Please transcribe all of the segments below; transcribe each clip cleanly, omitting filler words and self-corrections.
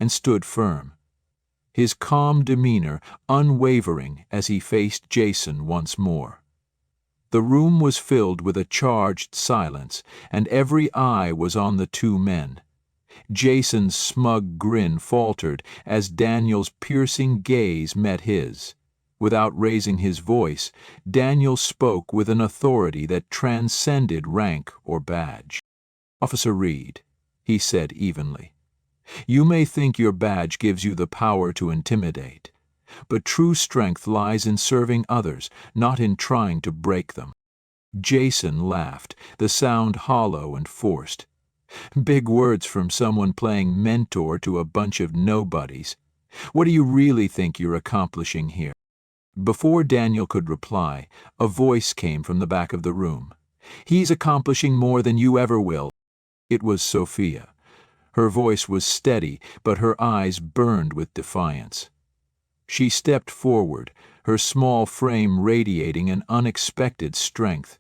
and stood firm, his calm demeanor unwavering as he faced Jason once more. The room was filled with a charged silence, and every eye was on the two men. Jason's smug grin faltered as Daniel's piercing gaze met his. Without raising his voice, Daniel spoke with an authority that transcended rank or badge. "Officer Reed," he said evenly, "you may think your badge gives you the power to intimidate, but true strength lies in serving others, not in trying to break them." Jason laughed, the sound hollow and forced. "Big words from someone playing mentor to a bunch of nobodies. What do you really think you're accomplishing here?" Before Daniel could reply, a voice came from the back of the room. "He's accomplishing more than you ever will." It was Sophia. Her voice was steady, but her eyes burned with defiance. She stepped forward, her small frame radiating an unexpected strength.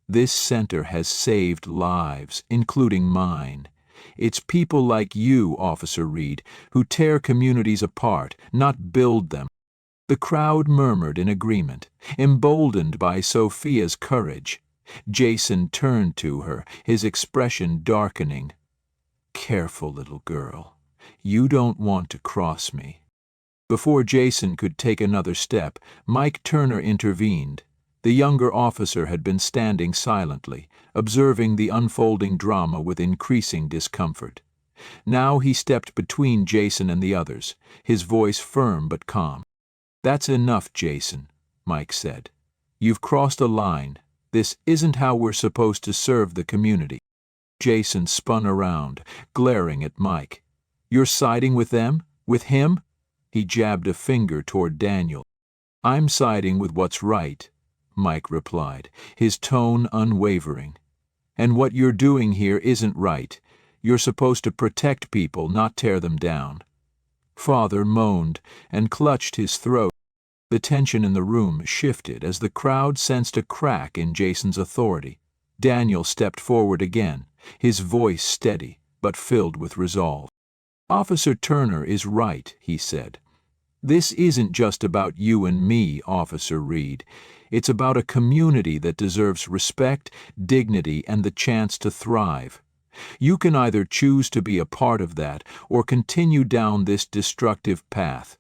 "This center has saved lives, including mine. It's people like you, Officer Reed, who tear communities apart, not build them." The crowd murmured in agreement, emboldened by Sophia's courage. Jason turned to her, his expression darkening. "Careful, little girl. You don't want to cross me." Before Jason could take another step, Mike Turner intervened. The younger officer had been standing silently, observing the unfolding drama with increasing discomfort. Now he stepped between Jason and the others, his voice firm but calm. "That's enough, Jason," Mike said. "You've crossed a line. This isn't how we're supposed to serve the community." Jason spun around, glaring at Mike. "You're siding with them? With him?" He jabbed a finger toward Daniel. "I'm siding with what's right," Mike replied, his tone unwavering. "And what you're doing here isn't right. You're supposed to protect people, not tear them down." Father moaned and clutched his throat. The tension in the room shifted as the crowd sensed a crack in Jason's authority. Daniel stepped forward again, his voice steady but filled with resolve. "Officer Turner is right," he said. "This isn't just about you and me, Officer Reed. It's about a community that deserves respect, dignity, and the chance to thrive. You can either choose to be a part of that or continue down this destructive path.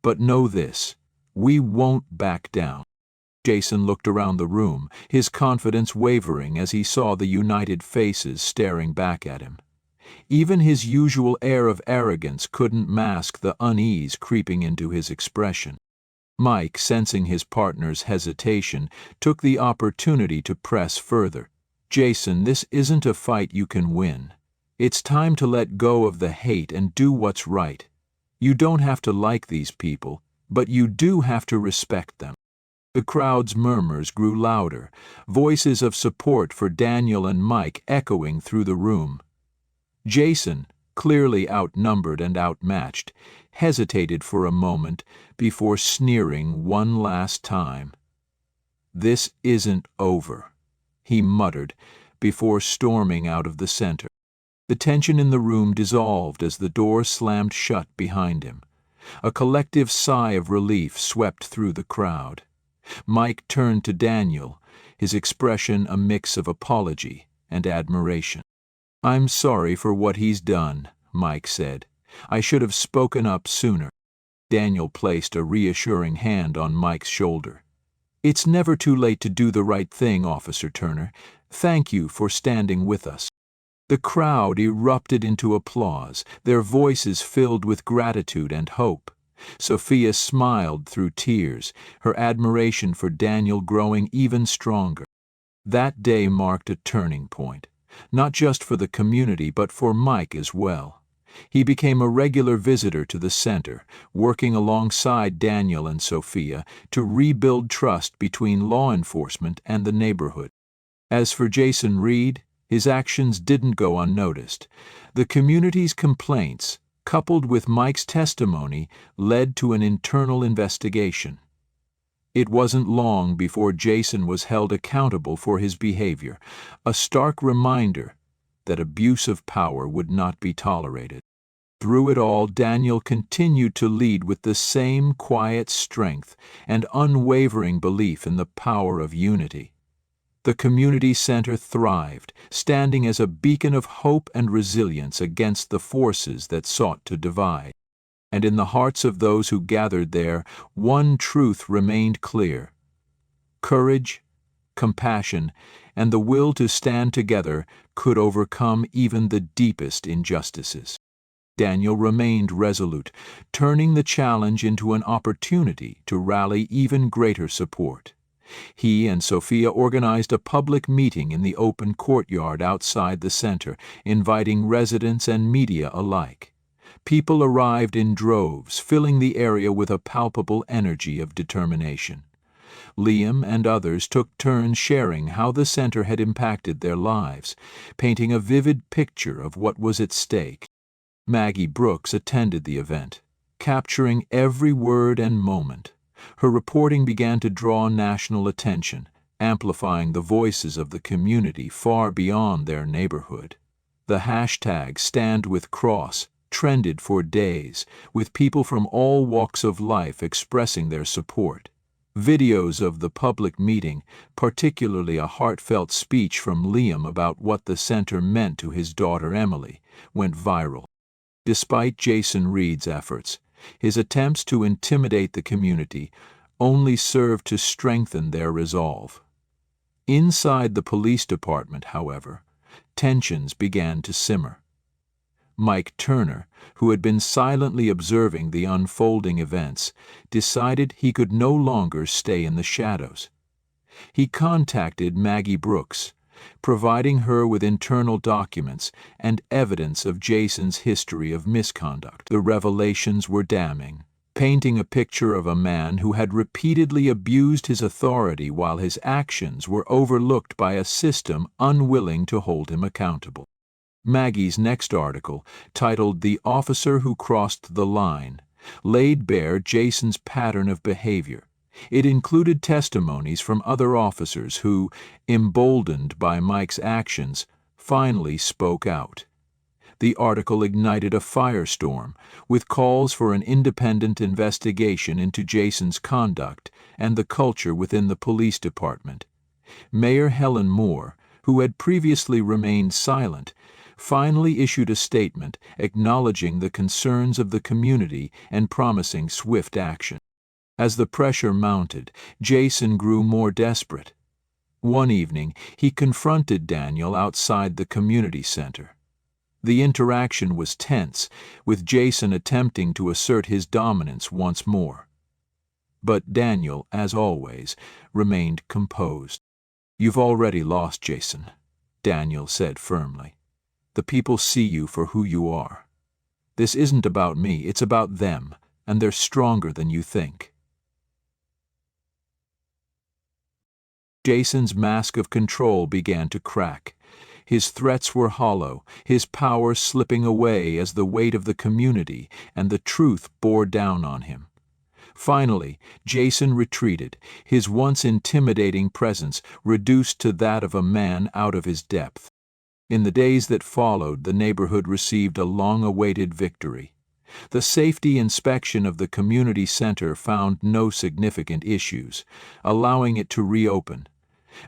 But know this, we won't back down." Jason looked around the room, his confidence wavering as he saw the united faces staring back at him. Even his usual air of arrogance couldn't mask the unease creeping into his expression. Mike, sensing his partner's hesitation, took the opportunity to press further. "Jason, this isn't a fight you can win. It's time to let go of the hate and do what's right. You don't have to like these people, but you do have to respect them." The crowd's murmurs grew louder, voices of support for Daniel and Mike echoing through the room. Jason, clearly outnumbered and outmatched, hesitated for a moment before sneering one last time. "This isn't over," he muttered before storming out of the center. The tension in the room dissolved as the door slammed shut behind him. A collective sigh of relief swept through the crowd. Mike turned to Daniel, his expression a mix of apology and admiration. "I'm sorry for what he's done," Mike said. "I should have spoken up sooner." Daniel placed a reassuring hand on Mike's shoulder. "It's never too late to do the right thing, Officer Turner. Thank you for standing with us." The crowd erupted into applause, their voices filled with gratitude and hope. Sophia smiled through tears, her admiration for Daniel growing even stronger. That day marked a turning point, not just for the community but for Mike as well. He became a regular visitor to the center, working alongside Daniel and Sophia to rebuild trust between law enforcement and the neighborhood. As for Jason Reed, his actions didn't go unnoticed. The community's complaints, coupled with Mike's testimony, led to an internal investigation. It wasn't long before Jason was held accountable for his behavior, a stark reminder that abuse of power would not be tolerated. Through it all, Daniel continued to lead with the same quiet strength and unwavering belief in the power of unity. The community center thrived, standing as a beacon of hope and resilience against the forces that sought to divide. And in the hearts of those who gathered there, one truth remained clear: courage, compassion, and the will to stand together could overcome even the deepest injustices. Daniel remained resolute, turning the challenge into an opportunity to rally even greater support. He and Sophia organized a public meeting in the open courtyard outside the center, inviting residents and media alike. People arrived in droves, filling the area with a palpable energy of determination. Liam and others took turns sharing how the center had impacted their lives, painting a vivid picture of what was at stake. Maggie Brooks attended the event, capturing every word and moment. Her reporting began to draw national attention, amplifying the voices of the community far beyond their neighborhood. The hashtag #StandWithCross trended for days, with people from all walks of life expressing their support. Videos of the public meeting, particularly a heartfelt speech from Liam about what the center meant to his daughter Emily, went viral. Despite Jason Reed's efforts, his attempts to intimidate the community only served to strengthen their resolve. Inside the police department, however, tensions began to simmer. Mike Turner, who had been silently observing the unfolding events, decided he could no longer stay in the shadows. He contacted Maggie Brooks, providing her with internal documents and evidence of Jason's history of misconduct. The revelations were damning, painting a picture of a man who had repeatedly abused his authority while his actions were overlooked by a system unwilling to hold him accountable. Maggie's next article, titled "The Officer Who Crossed the Line," laid bare Jason's pattern of behavior. It included testimonies from other officers who, emboldened by Mike's actions, finally spoke out. The article ignited a firestorm, with calls for an independent investigation into Jason's conduct and the culture within the police department. Mayor Helen Moore, who had previously remained silent, finally issued a statement acknowledging the concerns of the community and promising swift action. As the pressure mounted, Jason grew more desperate. One evening, he confronted Daniel outside the community center. The interaction was tense, with Jason attempting to assert his dominance once more. But Daniel, as always, remained composed. "You've already lost, Jason," Daniel said firmly. "The people see you for who you are. This isn't about me, it's about them, and they're stronger than you think." Jason's mask of control began to crack. His threats were hollow, his power slipping away as the weight of the community and the truth bore down on him. Finally, Jason retreated, his once intimidating presence reduced to that of a man out of his depth. In the days that followed, the neighborhood received a long-awaited victory. The safety inspection of the community center found no significant issues, allowing it to reopen.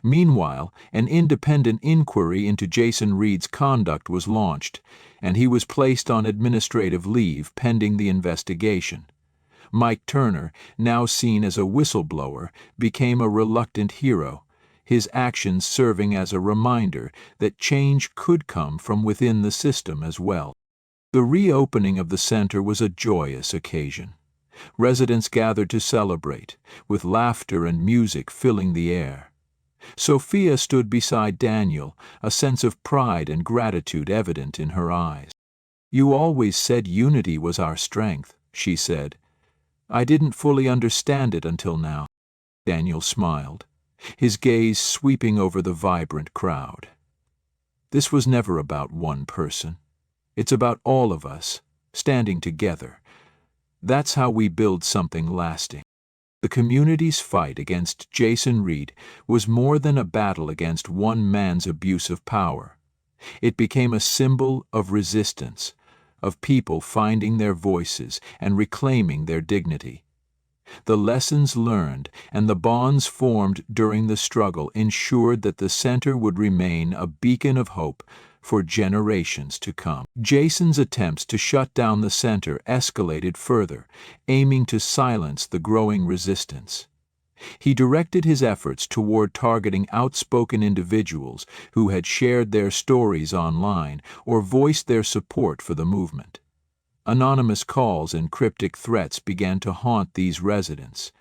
Meanwhile, an independent inquiry into Jason Reed's conduct was launched, and he was placed on administrative leave pending the investigation. Mike Turner, now seen as a whistleblower, became a reluctant hero, his actions serving as a reminder that change could come from within the system as well. The reopening of the center was a joyous occasion. Residents gathered to celebrate, with laughter and music filling the air. Sophia stood beside Daniel, a sense of pride and gratitude evident in her eyes. "You always said unity was our strength," she said. "I didn't fully understand it until now." Daniel smiled, his gaze sweeping over the vibrant crowd. "This was never about one person. It's about all of us, standing together. That's how we build something lasting." The community's fight against Jason Reed was more than a battle against one man's abuse of power. It became a symbol of resistance, of people finding their voices and reclaiming their dignity. The lessons learned and the bonds formed during the struggle ensured that the center would remain a beacon of hope for generations to come. Jason's attempts to shut down the center escalated further, aiming to silence the growing resistance. He directed his efforts toward targeting outspoken individuals who had shared their stories online or voiced their support for the movement. Anonymous calls and cryptic threats began to haunt these residents,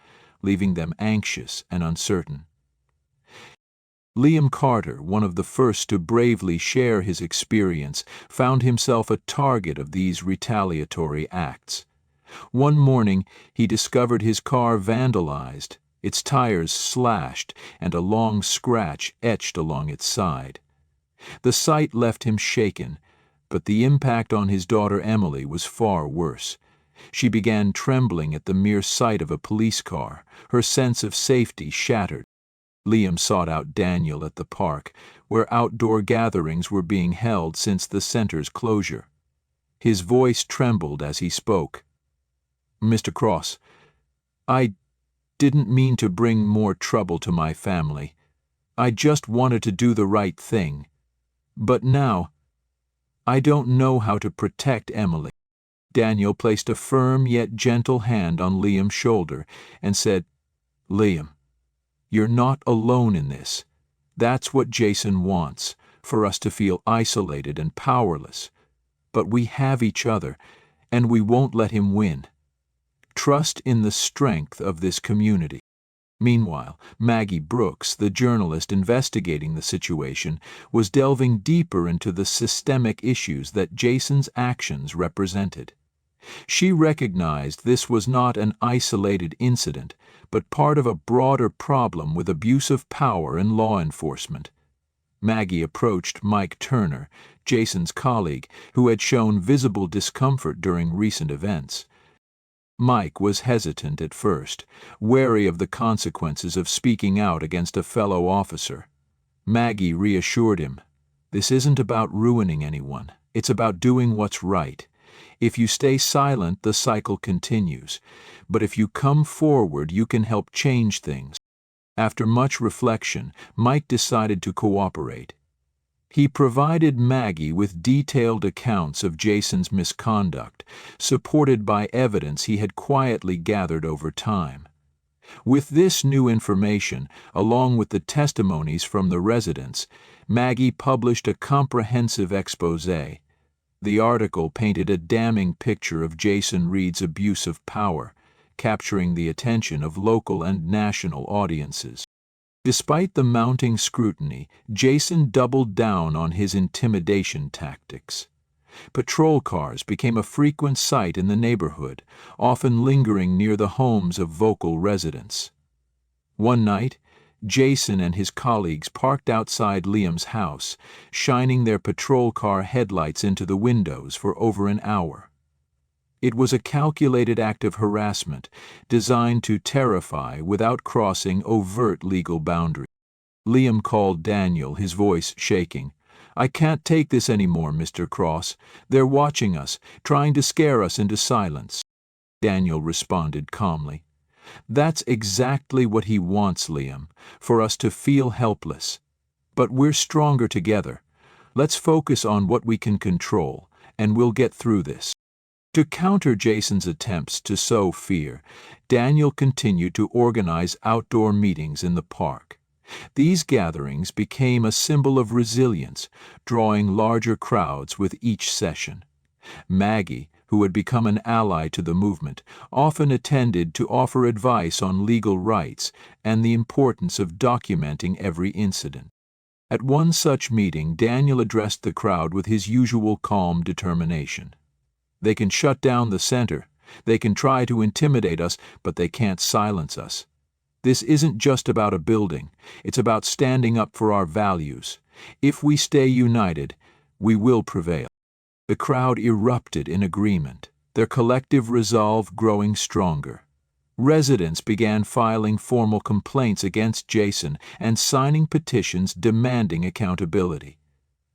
leaving them anxious and uncertain. Liam Carter, one of the first to bravely share his experience, found himself a target of these retaliatory acts. One morning, he discovered his car vandalized, its tires slashed, and a long scratch etched along its side. The sight left him shaken, but the impact on his daughter Emily was far worse. She began trembling at the mere sight of a police car, her sense of safety shattered. Liam sought out Daniel at the park, where outdoor gatherings were being held since the center's closure. His voice trembled as he spoke. "Mr. Cross, I didn't mean to bring more trouble to my family. I just wanted to do the right thing. But now, I don't know how to protect Emily." Daniel placed a firm yet gentle hand on Liam's shoulder and said, "Liam, you're not alone in this. That's what Jason wants, for us to feel isolated and powerless. But we have each other, and we won't let him win. Trust in the strength of this community." Meanwhile, Maggie Brooks, the journalist investigating the situation, was delving deeper into the systemic issues that Jason's actions represented. She recognized this was not an isolated incident, but part of a broader problem with abuse of power in law enforcement. Maggie approached Mike Turner, Jason's colleague, who had shown visible discomfort during recent events. Mike was hesitant at first, wary of the consequences of speaking out against a fellow officer. Maggie reassured him, "This isn't about ruining anyone. It's about doing what's right. If you stay silent, the cycle continues. But if you come forward, you can help change things." After much reflection, Mike decided to cooperate. He provided Maggie with detailed accounts of Jason's misconduct, supported by evidence he had quietly gathered over time. With this new information, along with the testimonies from the residents, Maggie published a comprehensive exposé. The article painted a damning picture of Jason Reed's abuse of power, capturing the attention of local and national audiences. Despite the mounting scrutiny, Jason doubled down on his intimidation tactics. Patrol cars became a frequent sight in the neighborhood, often lingering near the homes of vocal residents. One night, Jason and his colleagues parked outside Liam's house, shining their patrol car headlights into the windows for over an hour. It was a calculated act of harassment, designed to terrify without crossing overt legal boundaries. Liam called Daniel, his voice shaking. "I can't take this anymore, Mr. Cross. They're watching us, trying to scare us into silence." Daniel responded calmly. "That's exactly what he wants, Liam, for us to feel helpless. But we're stronger together. Let's focus on what we can control, and we'll get through this." To counter Jason's attempts to sow fear, Daniel continued to organize outdoor meetings in the park. These gatherings became a symbol of resilience, drawing larger crowds with each session. Maggie, who had become an ally to the movement, often attended to offer advice on legal rights and the importance of documenting every incident. At one such meeting, Daniel addressed the crowd with his usual calm determination. "They can shut down the center. They can try to intimidate us, but they can't silence us. This isn't just about a building. It's about standing up for our values. If we stay united, we will prevail." The crowd erupted in agreement, their collective resolve growing stronger. Residents began filing formal complaints against Jason and signing petitions demanding accountability.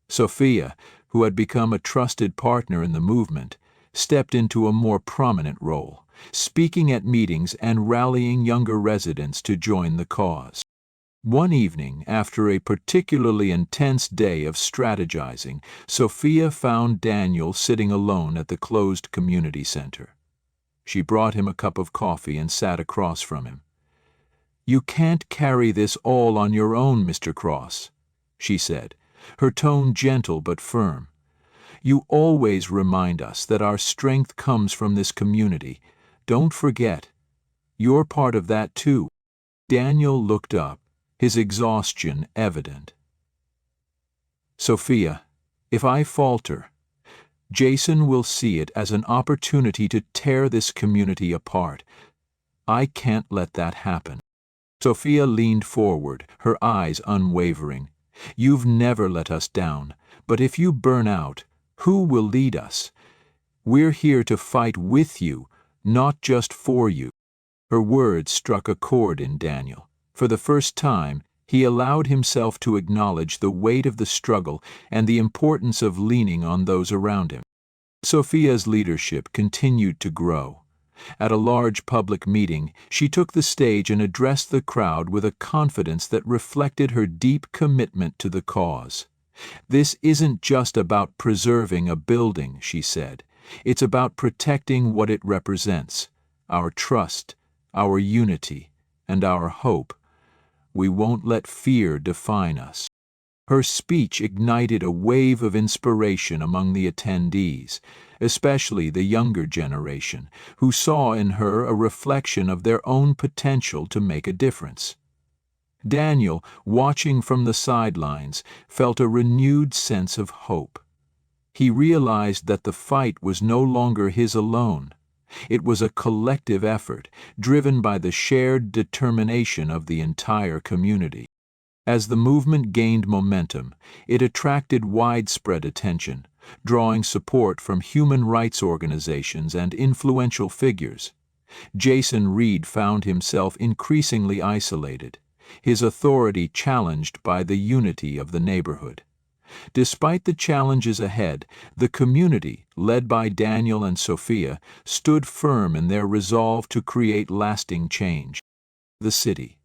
Sophia, who had become a trusted partner in the movement, stepped into a more prominent role, speaking at meetings and rallying younger residents to join the cause. One evening, after a particularly intense day of strategizing, Sophia found Daniel sitting alone at the closed community center. She brought him a cup of coffee and sat across from him. "You can't carry this all on your own, Mr. Cross," she said, her tone gentle but firm. "You always remind us that our strength comes from this community. Don't forget. You're part of that too." Daniel looked up, his exhaustion evident. "Sophia, if I falter, Jason will see it as an opportunity to tear this community apart. I can't let that happen." Sophia leaned forward, her eyes unwavering. "You've never let us down, but if you burn out, who will lead us? We're here to fight with you, not just for you." Her words struck a chord in Daniel. For the first time, he allowed himself to acknowledge the weight of the struggle and the importance of leaning on those around him. Sophia's leadership continued to grow. At a large public meeting, she took the stage and addressed the crowd with a confidence that reflected her deep commitment to the cause. "This isn't just about preserving a building," she said. "It's about protecting what it represents, our trust, our unity, and our hope. We won't let fear define us." Her speech ignited a wave of inspiration among the attendees, especially the younger generation, who saw in her a reflection of their own potential to make a difference. Daniel, watching from the sidelines, felt a renewed sense of hope. He realized that the fight was no longer his alone. It was a collective effort, driven by the shared determination of the entire community. As the movement gained momentum, it attracted widespread attention, drawing support from human rights organizations and influential figures. Jason Reed found himself increasingly isolated, his authority challenged by the unity of the neighborhood. Despite the challenges ahead, the community, led by Daniel and Sophia, stood firm in their resolve to create lasting change. The city.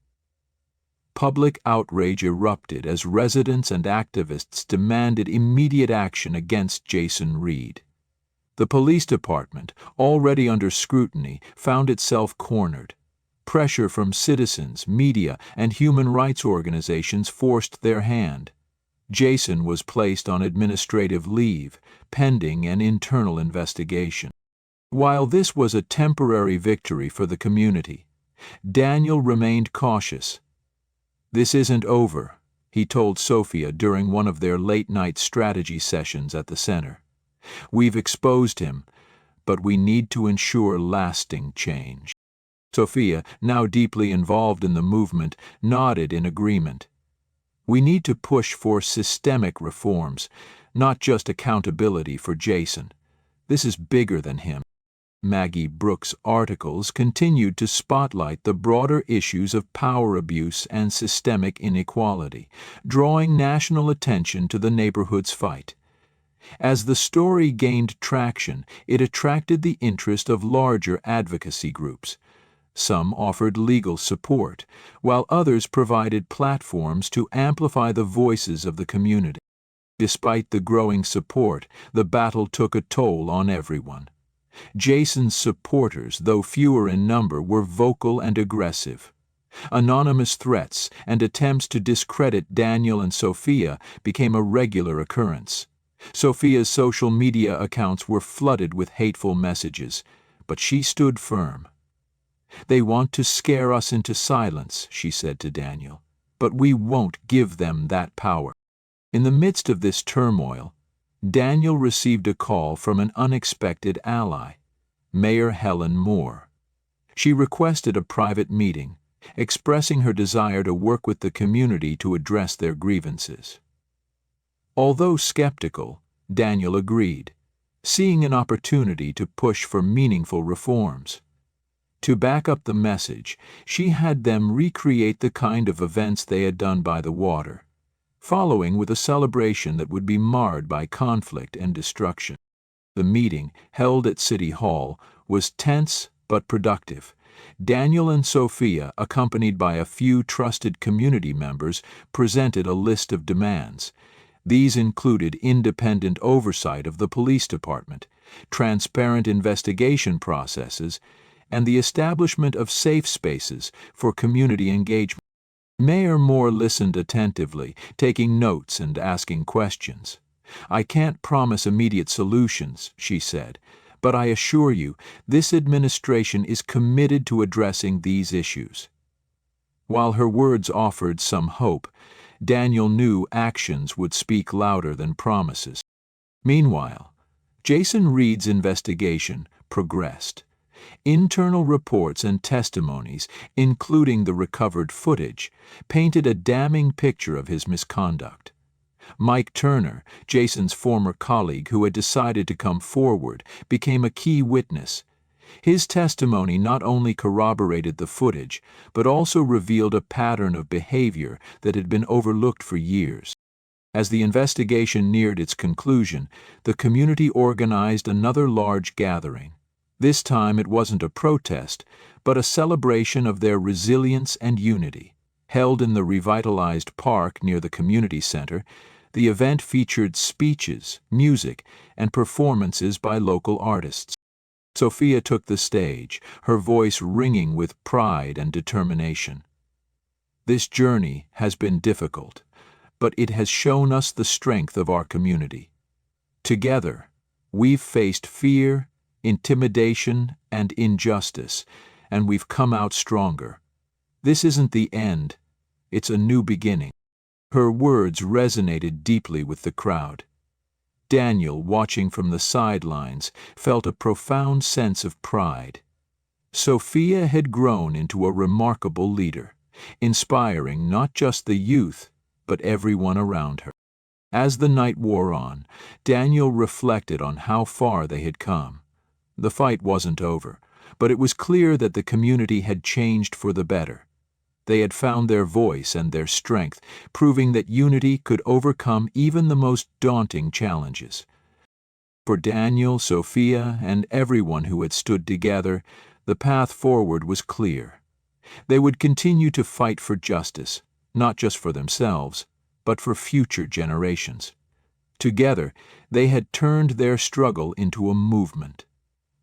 Public outrage erupted as residents and activists demanded immediate action against Jason Reed. The police department, already under scrutiny, found itself cornered. Pressure from citizens, media, and human rights organizations forced their hand. Jason was placed on administrative leave, pending an internal investigation. While this was a temporary victory for the community, Daniel remained cautious. "This isn't over," he told Sophia during one of their late-night strategy sessions at the center. "We've exposed him, but we need to ensure lasting change." Sophia, now deeply involved in the movement, nodded in agreement. "We need to push for systemic reforms, not just accountability for Jason. This is bigger than him." Maggie Brooks' articles continued to spotlight the broader issues of power abuse and systemic inequality, drawing national attention to the neighborhood's fight. As the story gained traction, it attracted the interest of larger advocacy groups. Some offered legal support, while others provided platforms to amplify the voices of the community. Despite the growing support, the battle took a toll on everyone. Jason's supporters, though fewer in number, were vocal and aggressive. Anonymous threats and attempts to discredit Daniel and Sophia became a regular occurrence. Sophia's social media accounts were flooded with hateful messages, but she stood firm. "They want to scare us into silence," she said to Daniel, "but we won't give them that power." In the midst of this turmoil, Daniel received a call from an unexpected ally, Mayor Helen Moore. She requested a private meeting, expressing her desire to work with the community to address their grievances. Although skeptical, Daniel agreed, seeing an opportunity to push for meaningful reforms. To back up the message, she had them recreate the kind of events they had done by the water. following with a celebration that would be marred by conflict and destruction. The meeting, held at City Hall, was tense but productive. Daniel and Sophia, accompanied by a few trusted community members, presented a list of demands. These included independent oversight of the police department, transparent investigation processes, and the establishment of safe spaces for community engagement. Mayor Moore listened attentively, taking notes and asking questions. "I can't promise immediate solutions," she said, "but I assure you, this administration is committed to addressing these issues." While her words offered some hope, Daniel knew actions would speak louder than promises. Meanwhile, Jason Reed's investigation progressed. Internal reports and testimonies, including the recovered footage, painted a damning picture of his misconduct. Mike Turner, Jason's former colleague who had decided to come forward, became a key witness. His testimony not only corroborated the footage, but also revealed a pattern of behavior that had been overlooked for years. As the investigation neared its conclusion, the community organized another large gathering. This time it wasn't a protest, but a celebration of their resilience and unity. Held in the revitalized park near the community center, the event featured speeches, music, and performances by local artists. Sophia took the stage, her voice ringing with pride and determination. "This journey has been difficult, but it has shown us the strength of our community. Together, we've faced fear, intimidation, and injustice, and we've come out stronger. This isn't the end, it's a new beginning." Her words resonated deeply with the crowd. Daniel, watching from the sidelines, felt a profound sense of pride. Sophia had grown into a remarkable leader, inspiring not just the youth, but everyone around her. As the night wore on, Daniel reflected on how far they had come. The fight wasn't over, but it was clear that the community had changed for the better. They had found their voice and their strength, proving that unity could overcome even the most daunting challenges. For Daniel, Sophia, and everyone who had stood together, the path forward was clear. They would continue to fight for justice, not just for themselves, but for future generations. Together, they had turned their struggle into a movement,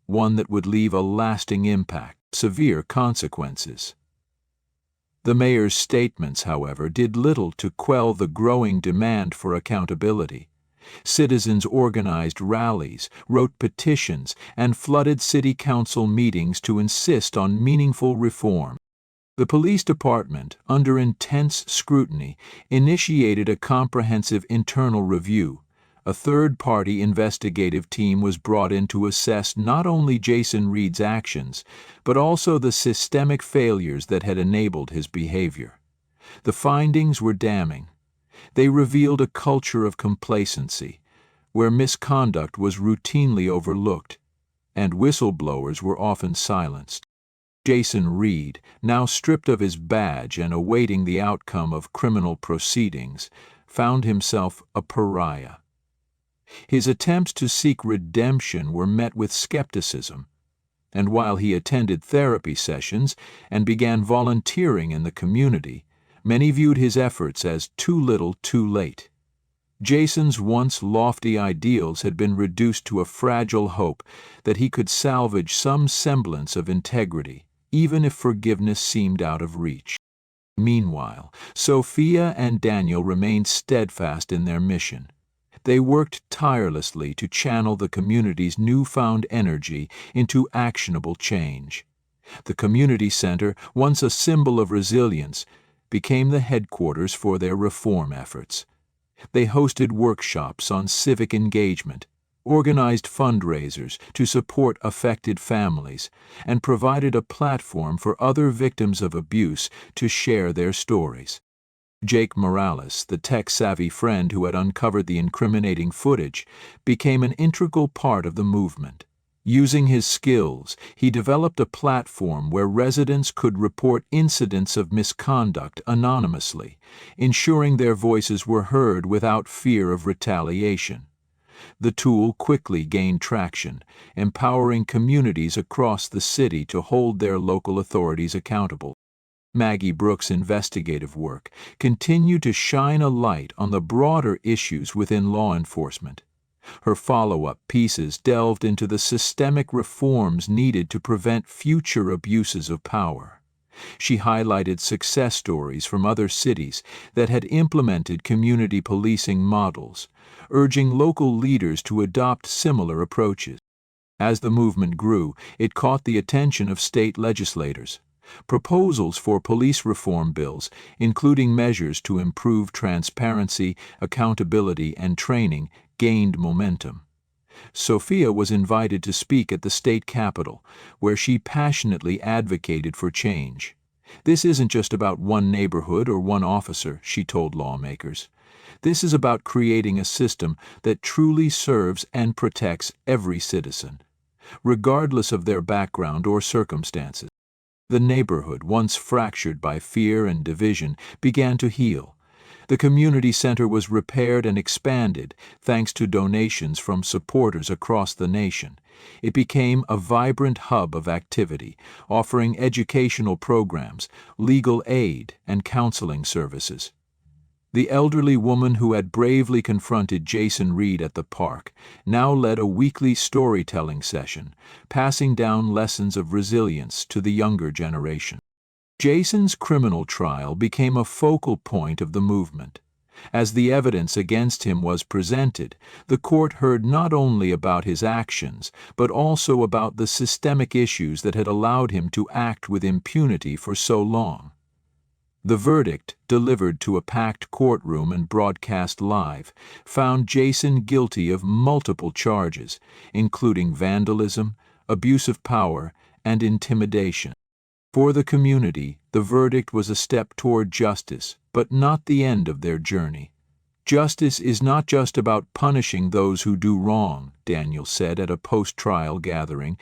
one that would leave a lasting impact, severe consequences. The mayor's statements, however, did little to quell the growing demand for accountability. Citizens organized rallies, wrote petitions, and flooded city council meetings to insist on meaningful reform. The police department, under intense scrutiny, initiated a comprehensive internal review. A third-party investigative team was brought in to assess not only Jason Reed's actions, but also the systemic failures that had enabled his behavior. The findings were damning. They revealed a culture of complacency, where misconduct was routinely overlooked, and whistleblowers were often silenced. Jason Reed, now stripped of his badge and awaiting the outcome of criminal proceedings, found himself a pariah. His attempts to seek redemption were met with skepticism, and while he attended therapy sessions and began volunteering in the community, many viewed his efforts as too little too late. Jason's once lofty ideals had been reduced to a fragile hope that he could salvage some semblance of integrity, even if forgiveness seemed out of reach. Meanwhile, Sophia and Daniel remained steadfast in their mission. They worked tirelessly to channel the community's newfound energy into actionable change. The community center, once a symbol of resilience, became the headquarters for their reform efforts. They hosted workshops on civic engagement, organized fundraisers to support affected families, and provided a platform for other victims of abuse to share their stories. Jake Morales, the tech-savvy friend who had uncovered the incriminating footage, became an integral part of the movement. Using his skills, he developed a platform where residents could report incidents of misconduct anonymously, ensuring their voices were heard without fear of retaliation. The tool quickly gained traction, empowering communities across the city to hold their local authorities accountable. Maggie Brooks' investigative work continued to shine a light on the broader issues within law enforcement. Her follow-up pieces delved into the systemic reforms needed to prevent future abuses of power. She highlighted success stories from other cities that had implemented community policing models, urging local leaders to adopt similar approaches. As the movement grew, it caught the attention of state legislators. Proposals for police reform bills, including measures to improve transparency, accountability, and training, gained momentum. Sophia was invited to speak at the state capitol, where she passionately advocated for change. "This isn't just about one neighborhood or one officer," she told lawmakers. "This is about creating a system that truly serves and protects every citizen, regardless of their background or circumstances." The neighborhood, once fractured by fear and division, began to heal. The community center was repaired and expanded thanks to donations from supporters across the nation. It became a vibrant hub of activity, offering educational programs, legal aid, and counseling services. The elderly woman who had bravely confronted Jason Reed at the park now led a weekly storytelling session, passing down lessons of resilience to the younger generation. Jason's criminal trial became a focal point of the movement. As the evidence against him was presented, the court heard not only about his actions, but also about the systemic issues that had allowed him to act with impunity for so long. The verdict, delivered to a packed courtroom and broadcast live, found Jason guilty of multiple charges, including vandalism, abuse of power, and intimidation. For the community, the verdict was a step toward justice, but not the end of their journey. "Justice is not just about punishing those who do wrong," Daniel said at a post-trial gathering.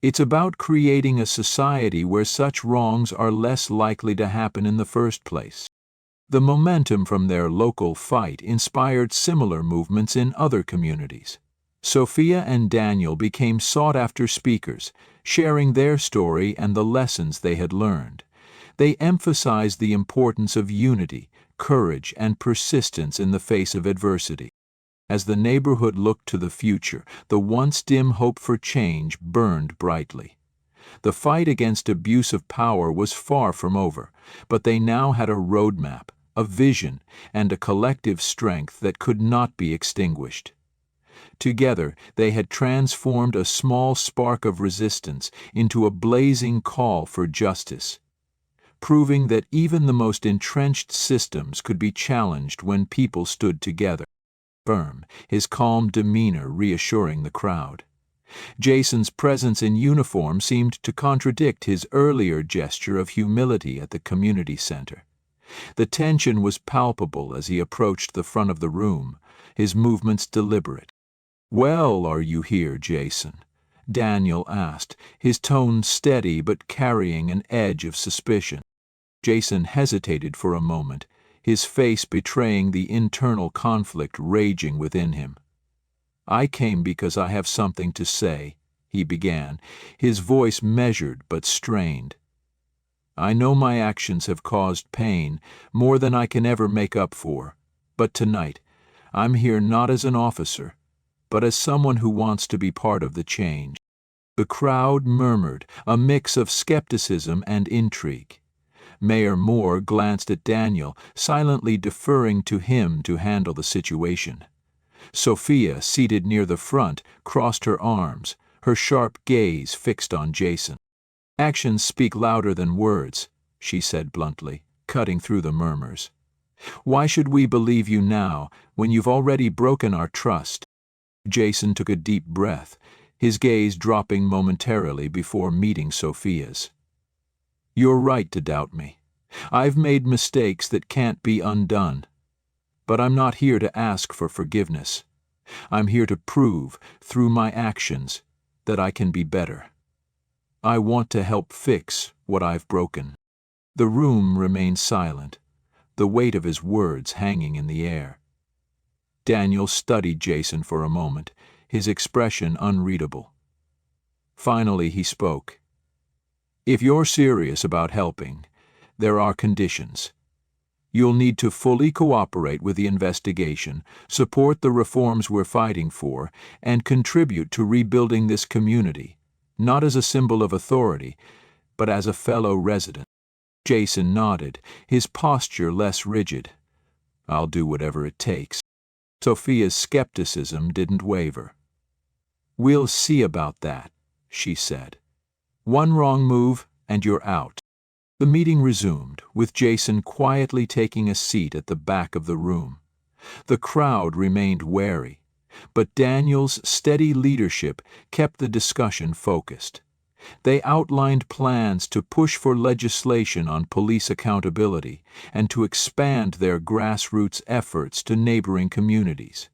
"It's about creating a society where such wrongs are less likely to happen in the first place." The momentum from their local fight inspired similar movements in other communities. Sophia and Daniel became sought-after speakers, sharing their story and the lessons they had learned. They emphasized the importance of unity, courage, and persistence in the face of adversity. As the neighborhood looked to the future, the once dim hope for change burned brightly. The fight against abuse of power was far from over, but they now had a roadmap, a vision, and a collective strength that could not be extinguished. Together, they had transformed a small spark of resistance into a blazing call for justice, proving that even the most entrenched systems could be challenged when people stood together. Firm, his calm demeanor reassuring the crowd. Jason's presence in uniform seemed to contradict his earlier gesture of humility at the community center. The tension was palpable as he approached the front of the room, his movements deliberate. "Well, are you here, Jason?" Daniel asked, his tone steady but carrying an edge of suspicion. Jason hesitated for a moment, his face betraying the internal conflict raging within him. "I came because I have something to say," he began, his voice measured but strained. "I know my actions have caused pain, more than I can ever make up for, but tonight, I'm here not as an officer, but as someone who wants to be part of the change." The crowd murmured, a mix of skepticism and intrigue. Mayor Moore glanced at Daniel, silently deferring to him to handle the situation. Sophia, seated near the front, crossed her arms, her sharp gaze fixed on Jason. "Actions speak louder than words," she said bluntly, cutting through the murmurs. "Why should we believe you now, when you've already broken our trust?" Jason took a deep breath, his gaze dropping momentarily before meeting Sophia's. "You're right to doubt me. I've made mistakes that can't be undone. But I'm not here to ask for forgiveness. I'm here to prove, through my actions, that I can be better. I want to help fix what I've broken." The room remained silent, the weight of his words hanging in the air. Daniel studied Jason for a moment, his expression unreadable. Finally he spoke. "If you're serious about helping, there are conditions. You'll need to fully cooperate with the investigation, support the reforms we're fighting for, and contribute to rebuilding this community, not as a symbol of authority, but as a fellow resident." Jason nodded, his posture less rigid. "I'll do whatever it takes." Sophia's skepticism didn't waver. "We'll see about that," she said. "One wrong move and you're out." The meeting resumed, with Jason quietly taking a seat at the back of the room. The crowd remained wary, but Daniel's steady leadership kept the discussion focused. They outlined plans to push for legislation on police accountability and to expand their grassroots efforts to neighboring communities.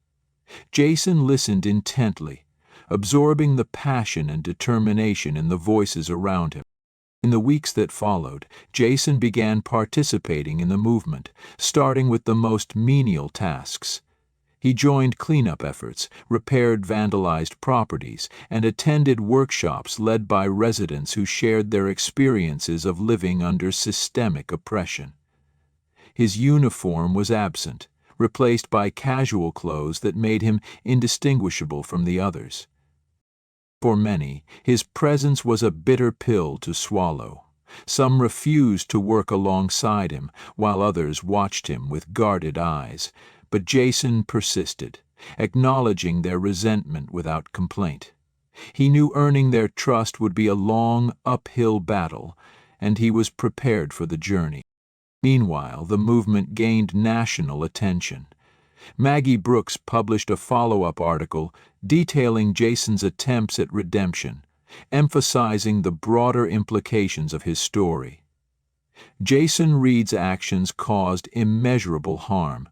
Jason listened intently, absorbing the passion and determination in the voices around him. In the weeks that followed, Jason began participating in the movement, starting with the most menial tasks. He joined cleanup efforts, repaired vandalized properties, and attended workshops led by residents who shared their experiences of living under systemic oppression. His uniform was absent, replaced by casual clothes that made him indistinguishable from the others. For many, his presence was a bitter pill to swallow. Some refused to work alongside him, while others watched him with guarded eyes. But Jason persisted, acknowledging their resentment without complaint. He knew earning their trust would be a long, uphill battle, and he was prepared for the journey. Meanwhile, the movement gained national attention. Maggie Brooks published a follow-up article detailing Jason's attempts at redemption, emphasizing the broader implications of his story. Jason Reed's actions caused immeasurable harm,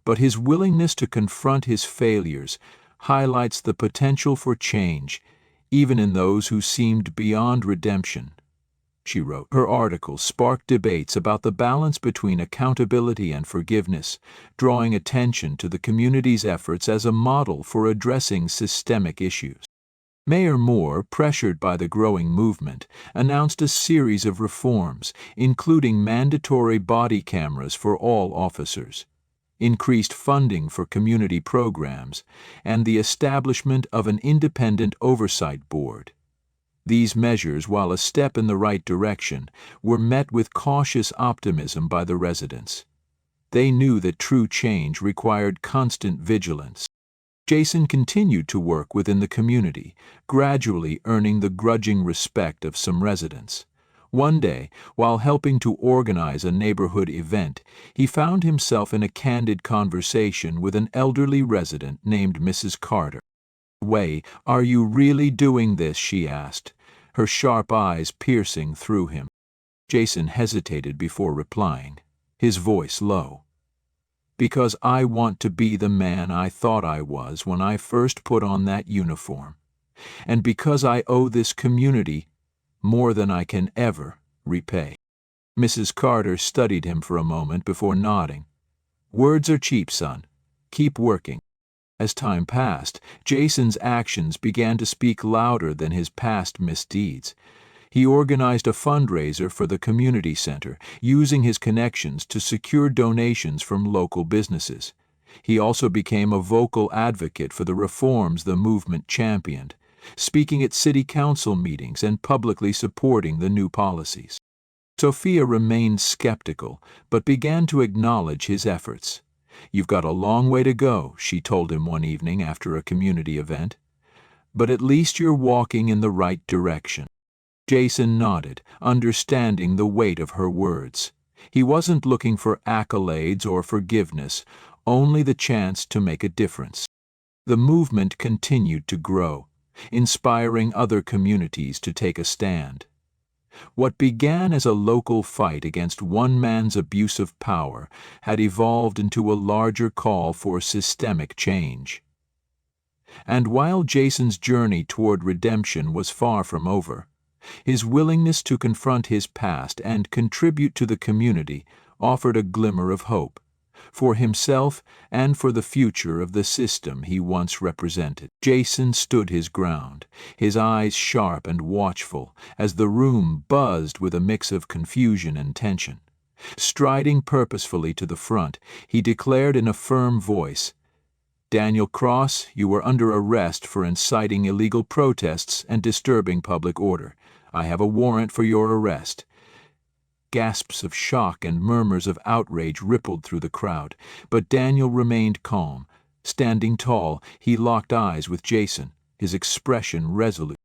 but his willingness to confront his failures highlights the potential for change, even in those who seemed beyond redemption. She wrote. Her article sparked debates about the balance between accountability and forgiveness, drawing attention to the community's efforts as a model for addressing systemic issues. Mayor Moore, pressured by the growing movement, announced a series of reforms, including mandatory body cameras for all officers, increased funding for community programs, and the establishment of an independent oversight board. These measures, while a step in the right direction, were met with cautious optimism by the residents. They knew that true change required constant vigilance. Jason continued to work within the community, gradually earning the grudging respect of some residents. One day, while helping to organize a neighborhood event, he found himself in a candid conversation with an elderly resident named Mrs. Carter. "Are you really doing this?" she asked, her sharp eyes piercing through him. Jason hesitated before replying, his voice low. "Because I want to be the man I thought I was when I first put on that uniform, and because I owe this community more than I can ever repay." Mrs. Carter studied him for a moment before nodding. "Words are cheap, son. Keep working." As time passed, Jason's actions began to speak louder than his past misdeeds. He organized a fundraiser for the community center, using his connections to secure donations from local businesses. He also became a vocal advocate for the reforms the movement championed, speaking at city council meetings and publicly supporting the new policies. Sophia remained skeptical, but began to acknowledge his efforts. "You've got a long way to go," she told him one evening after a community event. "But at least you're walking in the right direction." Jason nodded, understanding the weight of her words. He wasn't looking for accolades or forgiveness, only the chance to make a difference. The movement continued to grow, inspiring other communities to take a stand. What began as a local fight against one man's abuse of power had evolved into a larger call for systemic change. And while Jason's journey toward redemption was far from over, his willingness to confront his past and contribute to the community offered a glimmer of hope, for himself and for the future of the system he once represented. Jason stood his ground, his eyes sharp and watchful, as the room buzzed with a mix of confusion and tension. Striding purposefully to the front, he declared in a firm voice, "Daniel Cross, you are under arrest for inciting illegal protests and disturbing public order. I have a warrant for your arrest." Gasps of shock and murmurs of outrage rippled through the crowd, but Daniel remained calm. Standing tall, he locked eyes with Jason, his expression resolute.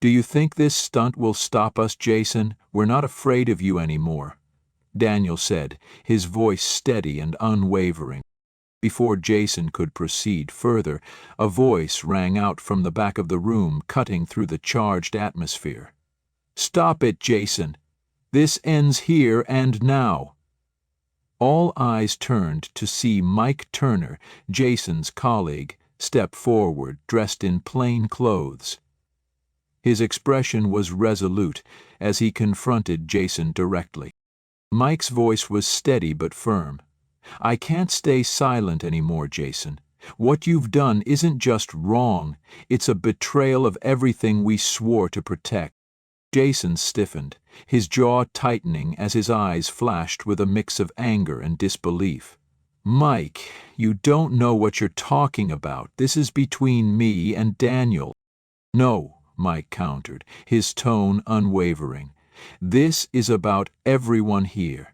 "Do you think this stunt will stop us, Jason? We're not afraid of you anymore," Daniel said, his voice steady and unwavering. Before Jason could proceed further, a voice rang out from the back of the room, cutting through the charged atmosphere. "Stop it, Jason! This ends here and now." All eyes turned to see Mike Turner, Jason's colleague, step forward, dressed in plain clothes. His expression was resolute as he confronted Jason directly. Mike's voice was steady but firm. "I can't stay silent anymore, Jason. What you've done isn't just wrong, it's a betrayal of everything we swore to protect." Jason stiffened, his jaw tightening as his eyes flashed with a mix of anger and disbelief. "Mike, you don't know what you're talking about. This is between me and Daniel." "No," Mike countered, his tone unwavering. "This is about everyone here.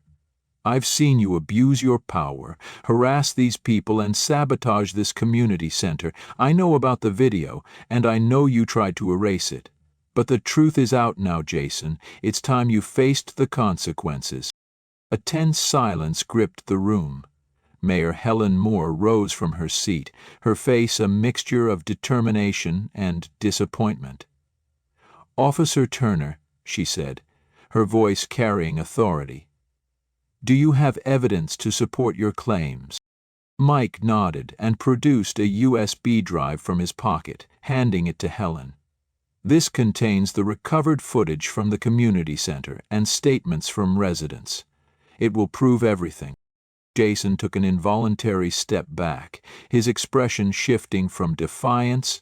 I've seen you abuse your power, harass these people, and sabotage this community center. I know about the video, and I know you tried to erase it. But the truth is out now, Jason. It's time you faced the consequences." A tense silence gripped the room. Mayor Helen Moore rose from her seat, her face a mixture of determination and disappointment. "Officer Turner," she said, her voice carrying authority, "do you have evidence to support your claims?" Mike nodded and produced a USB drive from his pocket, handing it to Helen. "This contains the recovered footage from the community center and statements from residents. It will prove everything." Jason took an involuntary step back, his expression shifting from defiance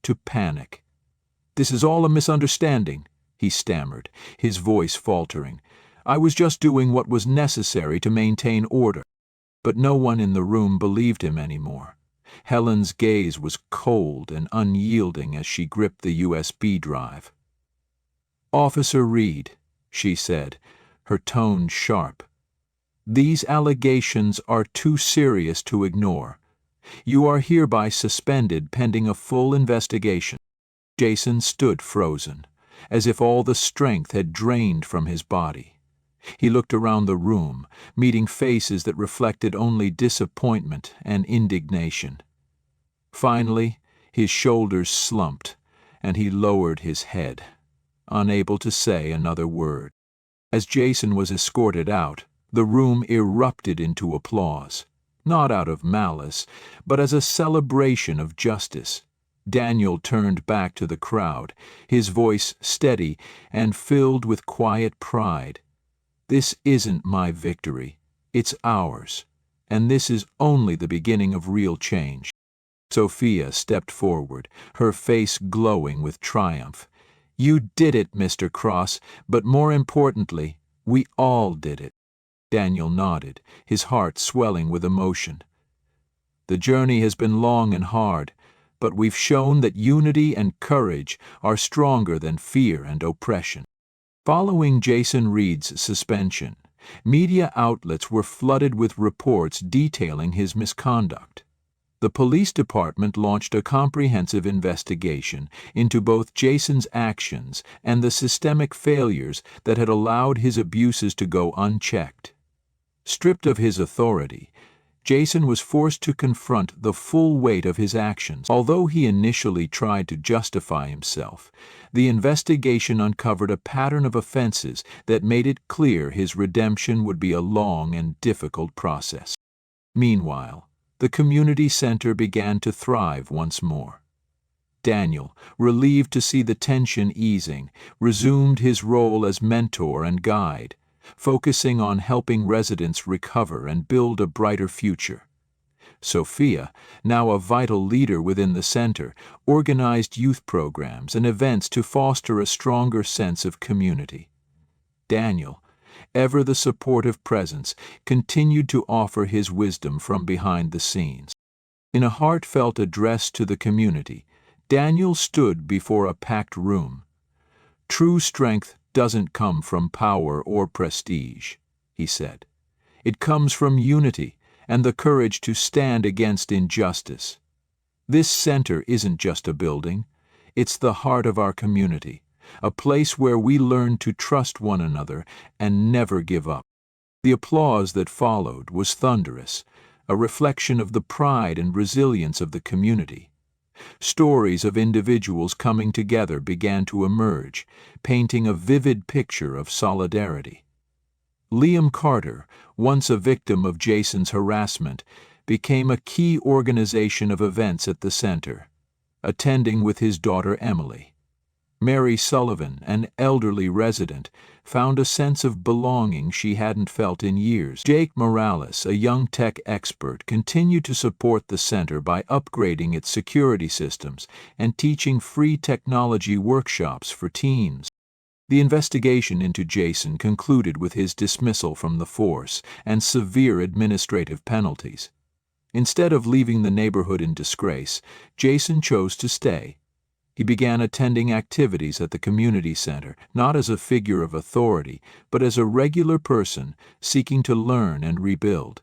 to panic. "This is all a misunderstanding," he stammered, his voice faltering. "I was just doing what was necessary to maintain order." But no one in the room believed him anymore. Helen's gaze was cold and unyielding as she gripped the USB drive. "Officer Reed," she said, her tone sharp, "these allegations are too serious to ignore. You are hereby suspended pending a full investigation." Jason stood frozen, as if all the strength had drained from his body. He looked around the room, meeting faces that reflected only disappointment and indignation. Finally, his shoulders slumped, and he lowered his head, unable to say another word. As Jason was escorted out, the room erupted into applause, not out of malice, but as a celebration of justice. Daniel turned back to the crowd, his voice steady and filled with quiet pride. "This isn't my victory, it's ours, and this is only the beginning of real change." Sophia stepped forward, her face glowing with triumph. "You did it, Mr. Cross, but more importantly, we all did it." Daniel nodded, his heart swelling with emotion. "The journey has been long and hard, but we've shown that unity and courage are stronger than fear and oppression." Following Jason Reed's suspension, media outlets were flooded with reports detailing his misconduct. The police department launched a comprehensive investigation into both Jason's actions and the systemic failures that had allowed his abuses to go unchecked. Stripped of his authority, Jason was forced to confront the full weight of his actions. Although he initially tried to justify himself, the investigation uncovered a pattern of offenses that made it clear his redemption would be a long and difficult process. Meanwhile, the community center began to thrive once more. Daniel, relieved to see the tension easing, resumed his role as mentor and guide, focusing on helping residents recover and build a brighter future. Sophia, now a vital leader within the center, organized youth programs and events to foster a stronger sense of community. Daniel, ever the supportive presence, continued to offer his wisdom from behind the scenes. In a heartfelt address to the community, Daniel stood before a packed room. "True strength doesn't come from power or prestige," he said. "It comes from unity and the courage to stand against injustice. This center isn't just a building, it's the heart of our community, a place where we learn to trust one another and never give up." The applause that followed was thunderous, a reflection of the pride and resilience of the community. Stories of individuals coming together began to emerge, painting a vivid picture of solidarity. Liam Carter, once a victim of Jason's harassment, became a key organization of events at the center, attending with his daughter Emily. Mary Sullivan, an elderly resident, found a sense of belonging she hadn't felt in years. Jake Morales, a young tech expert, continued to support the center by upgrading its security systems and teaching free technology workshops for teens. The investigation into Jason concluded with his dismissal from the force and severe administrative penalties. Instead of leaving the neighborhood in disgrace, Jason chose to stay. He began attending activities at the community center, not as a figure of authority, but as a regular person seeking to learn and rebuild.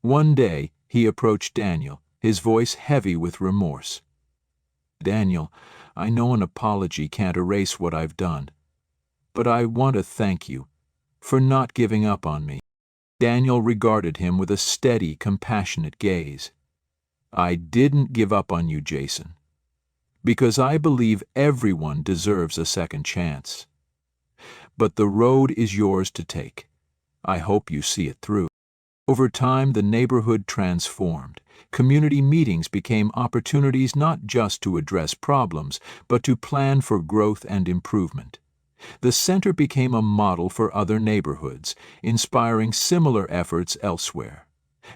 One day, he approached Daniel, his voice heavy with remorse. "Daniel, I know an apology can't erase what I've done, but I want to thank you for not giving up on me." Daniel regarded him with a steady, compassionate gaze. "I didn't give up on you, Jason, because I believe everyone deserves a second chance. But the road is yours to take. I hope you see it through." Over time, the neighborhood transformed. Community meetings became opportunities not just to address problems, but to plan for growth and improvement. The center became a model for other neighborhoods, inspiring similar efforts elsewhere.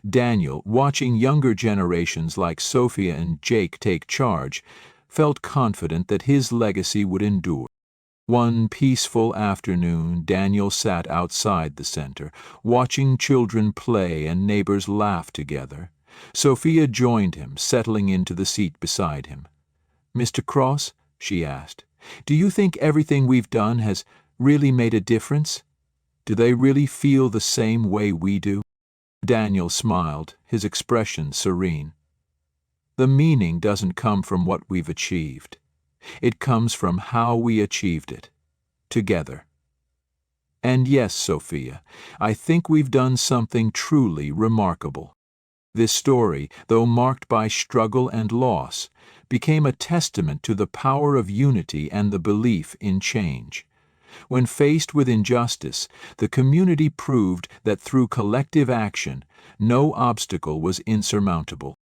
Daniel, watching younger generations like Sophia and Jake take charge, felt confident that his legacy would endure. One peaceful afternoon, Daniel sat outside the center, watching children play and neighbors laugh together. Sophia joined him, settling into the seat beside him. "Mr. Cross," she asked, "do you think everything we've done has really made a difference? Do they really feel the same way we do?" Daniel smiled, his expression serene. "The meaning doesn't come from what we've achieved. It comes from how we achieved it, together. And yes, Sophia, I think we've done something truly remarkable." This story, though marked by struggle and loss, became a testament to the power of unity and the belief in change. When faced with injustice, the community proved that through collective action, no obstacle was insurmountable.